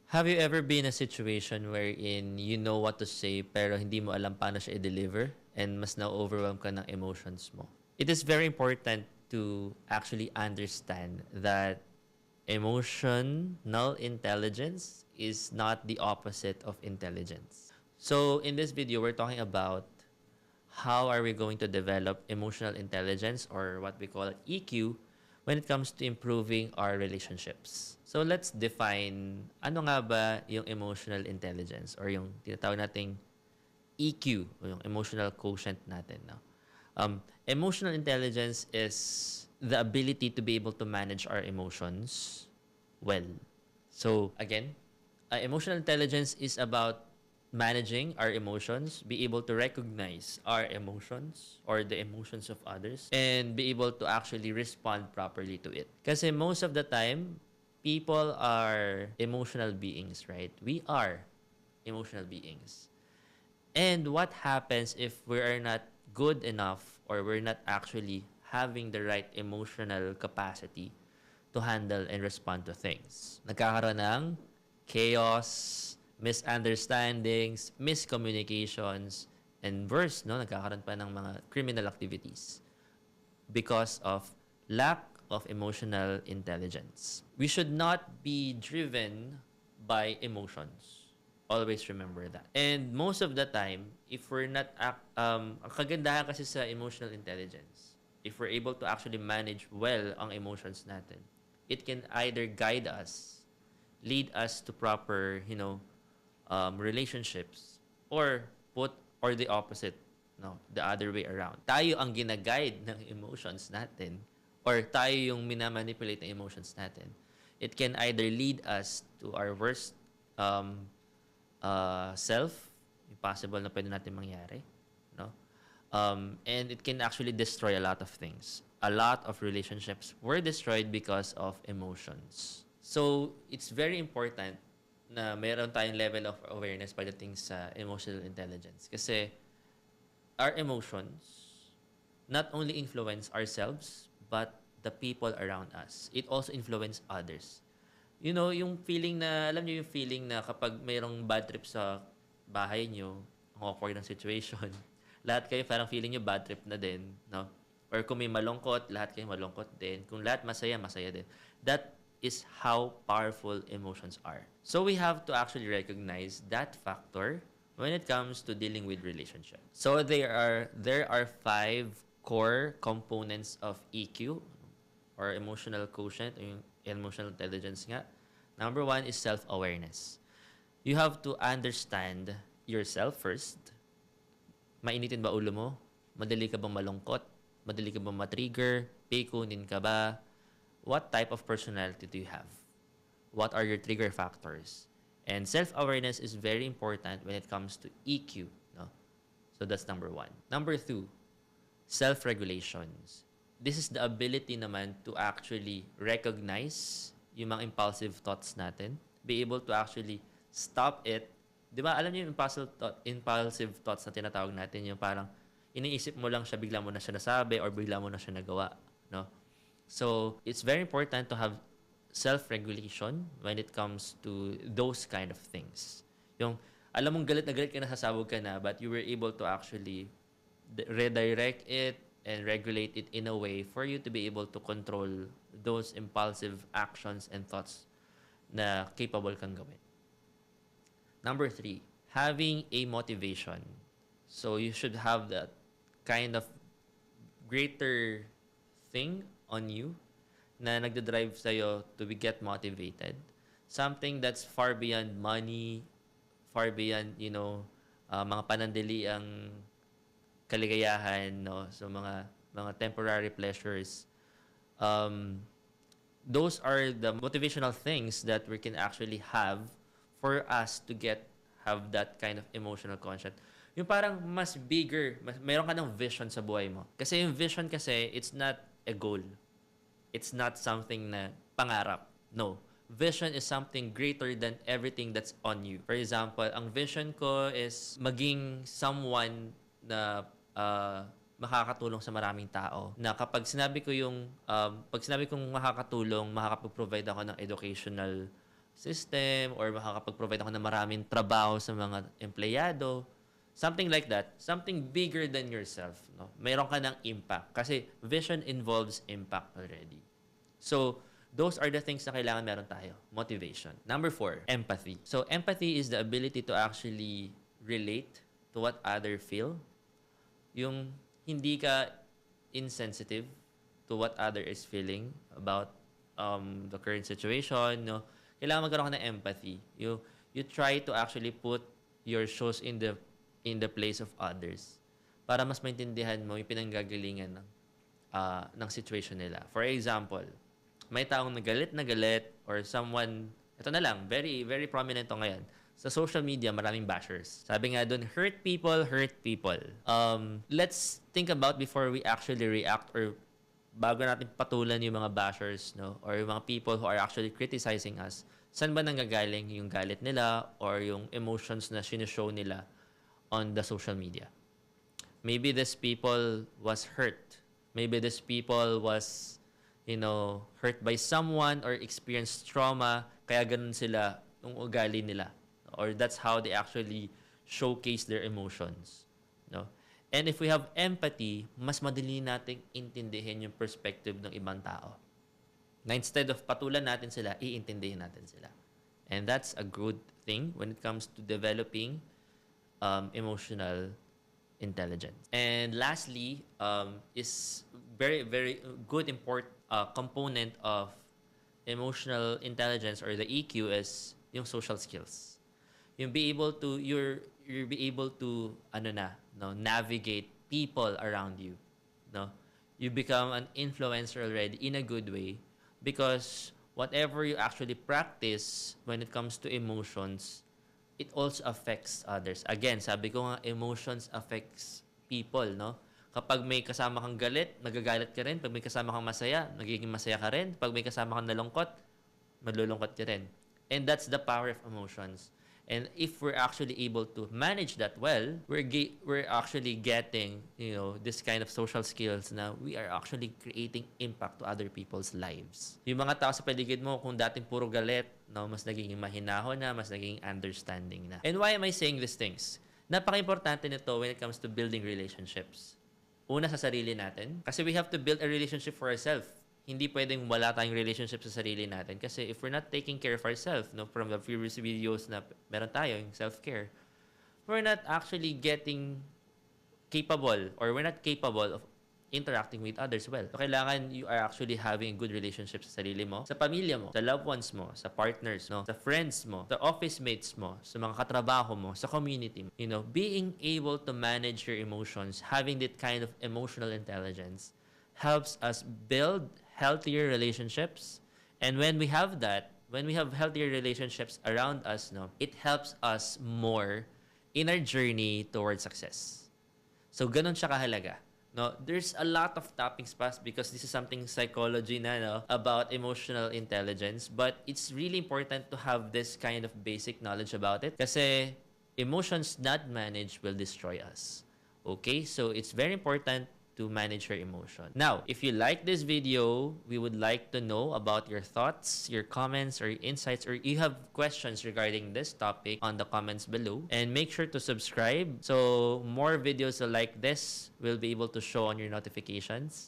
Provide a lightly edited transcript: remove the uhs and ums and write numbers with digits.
Have you ever been in a situation wherein you know what to say pero hindi mo alam paano siya i-deliver and mas na-overwhelm ka ng emotions mo? It is very important to actually understand that emotional intelligence is not the opposite of intelligence. So in this video, we're talking about how are we going to develop emotional intelligence or what we call EQ when it comes to improving our relationships. So let's define ano nga ba yung emotional intelligence or yung tinatawag nating EQ o yung emotional quotient natin. No? Emotional intelligence is the ability to be able to manage our emotions well. So again, emotional intelligence is about managing our emotions, be able to recognize our emotions or the emotions of others, and be able to actually respond properly to it. Kasi most of the time, people are emotional beings, right? We are emotional beings. And what happens if we are not good enough or we're not actually having the right emotional capacity to handle and respond to things? Nagkakaroon ng chaos, misunderstandings, miscommunications, and worse, no, nagkakaroon pa ng mga criminal activities because of lack of emotional intelligence. We should not be driven by emotions. Always remember that. And most of the time, if we're not, ang kagandahan kasi sa emotional intelligence, if we're able to actually manage well ang emotions natin, it can either guide us, lead us to proper, relationships, or the opposite, no, the other way around. Tayo ang ginaguide ng emotions natin or tayo yung minamanipulate ng emotions natin. It can either lead us to our worst self, possible na pwede natin mangyari, no? And it can actually destroy a lot of things. A lot of relationships were destroyed because of emotions. So, it's very important na mayroon tayong level of awareness pagdating sa emotional intelligence. Kasi our emotions not only influence ourselves, but the people around us. It also influence others. You know, yung feeling na, alam niyo yung feeling na kapag mayroong bad trip sa bahay niyo, ang awkward ng situation, lahat kayo parang feeling niyo bad trip na din, no? Or kung may malungkot, lahat kayo malungkot din. Kung lahat masaya, masaya din. That is how powerful emotions are. So we have to actually recognize that factor when it comes to dealing with relationships. So there are 5 core components of EQ or emotional quotient or yung emotional intelligence nga. Number 1 is self-awareness. You have to understand yourself first. Mainitin ba ulo mo? Madali ka bang malungkot? Madali ka bang matrigger? Pikunin ka ba? What type of personality do you have? What are your trigger factors? And self-awareness is very important when it comes to EQ. No? So that's number 1. Number 2, self-regulations. This is the ability naman to actually recognize yung mga impulsive thoughts natin. Be able to actually stop it. Di ba, alam niyo yung impulsive thoughts na tinatawag natin, yung parang iniisip mo lang siya, bigla mo na siya nasabi or bigla mo na siya nagawa. No? So, it's very important to have self-regulation when it comes to those kind of things. Yung, alam mong galit na galit ka na, sasabog ka na, but you were able to actually redirect it and regulate it in a way for you to be able to control those impulsive actions and thoughts na capable kang gawin. Number 3, having a motivation. So, you should have that kind of greater thing on you na nagdadrive sa'yo to get motivated. Something that's far beyond money, far beyond, mga panandaliang kaligayahan, no? So, mga temporary pleasures. Those are the motivational things that we can actually have for us to have that kind of emotional conscience. Yung parang mas bigger, mayroon ka ng vision sa buhay mo. Kasi yung vision kasi, it's not a goal. It's not something na pangarap. No. Vision is something greater than everything that's on you. For example, ang vision ko is maging someone na makakatulong sa maraming tao. Na kapag sinabi ko pag sinabi kong makakatulong, makakapag-provide ako ng educational system or makakapag-provide ako ng maraming trabaho sa mga empleyado. Something like that. Something bigger than yourself. No? Mayroon ka ng impact. Kasi vision involves impact already. So, those are the things na kailangan meron tayo. Motivation. Number 4, empathy. So, empathy is the ability to actually relate to what others feel. Yung hindi ka insensitive to what other is feeling about the current situation. No? Kailangan magkaroon ka ng empathy. You try to actually put your shoes in the place of others para mas maintindihan mo yung pinanggagalingan ng situation nila. For example, may taong na galit or someone, ito na lang, very, very prominent to ngayon. Sa social media, maraming bashers. Sabi nga dun, hurt people, hurt people. Let's think about before we actually react or bago natin patulan yung mga bashers, no? Or yung mga people who are actually criticizing us. Saan ba nanggagaling yung galit nila or yung emotions na sineshow nila on the social media? Maybe these people was hurt. Maybe these people was, hurt by someone or experienced trauma, kaya ganun sila yung ugali nila. Or that's how they actually showcase their emotions. No? And if we have empathy, mas madali nating intindihin yung perspective ng ibang tao. Na instead of patulan natin sila, iintindihin natin sila. And that's a good thing when it comes to developing emotional intelligence. And lastly, is very, very good important component of emotional intelligence or the EQ is yung social skills. You'll be able to navigate people around you. No? You become an influencer already in a good way because whatever you actually practice when it comes to emotions, it also affects others. Again, sabi ko nga, emotions affects people, no? Kapag may kasama kang galit, nagagalit ka rin. Pag may kasama kang masaya, nagiging masaya ka rin. Pag may kasama kang nalungkot, malulungkot ka rin. And that's the power of emotions. And if we're actually able to manage that well, we're actually getting, this kind of social skills na we are actually creating impact to other people's lives. Yung mga tao sa paligid mo, kung dating puro galit, mas naging mahinahon na, mas naging understanding na. And why am I saying these things? Napaka-importante nito when it comes to building relationships. Una, sa sarili natin. Kasi we have to build a relationship for ourselves. Hindi pwedeng wala tayong relationship sa sarili natin. Kasi if we're not taking care of ourselves, from the previous videos na meron tayo, yung self-care, we're not actually getting capable or we're not capable of interacting with others well. So, kailangan you are actually having a good relationship sa sarili mo, sa pamilya mo, sa loved ones mo, sa partners, sa friends mo, sa office mates mo, sa mga katrabaho mo, sa community mo. Being able to manage your emotions, having that kind of emotional intelligence, helps us build healthier relationships. And when we have healthier relationships around us, it helps us more in our journey towards success. So, ganun siya kahalaga. There's a lot of topics past because this is something psychology na, about emotional intelligence. But it's really important to have this kind of basic knowledge about it. Kasi emotions not managed will destroy us. Okay? So, it's very important to manage your emotion. Now, if you like this video, we would like to know about your thoughts, your comments, or insights, or you have questions regarding this topic on the comments below. And make sure to subscribe so more videos like this will be able to show on your notifications.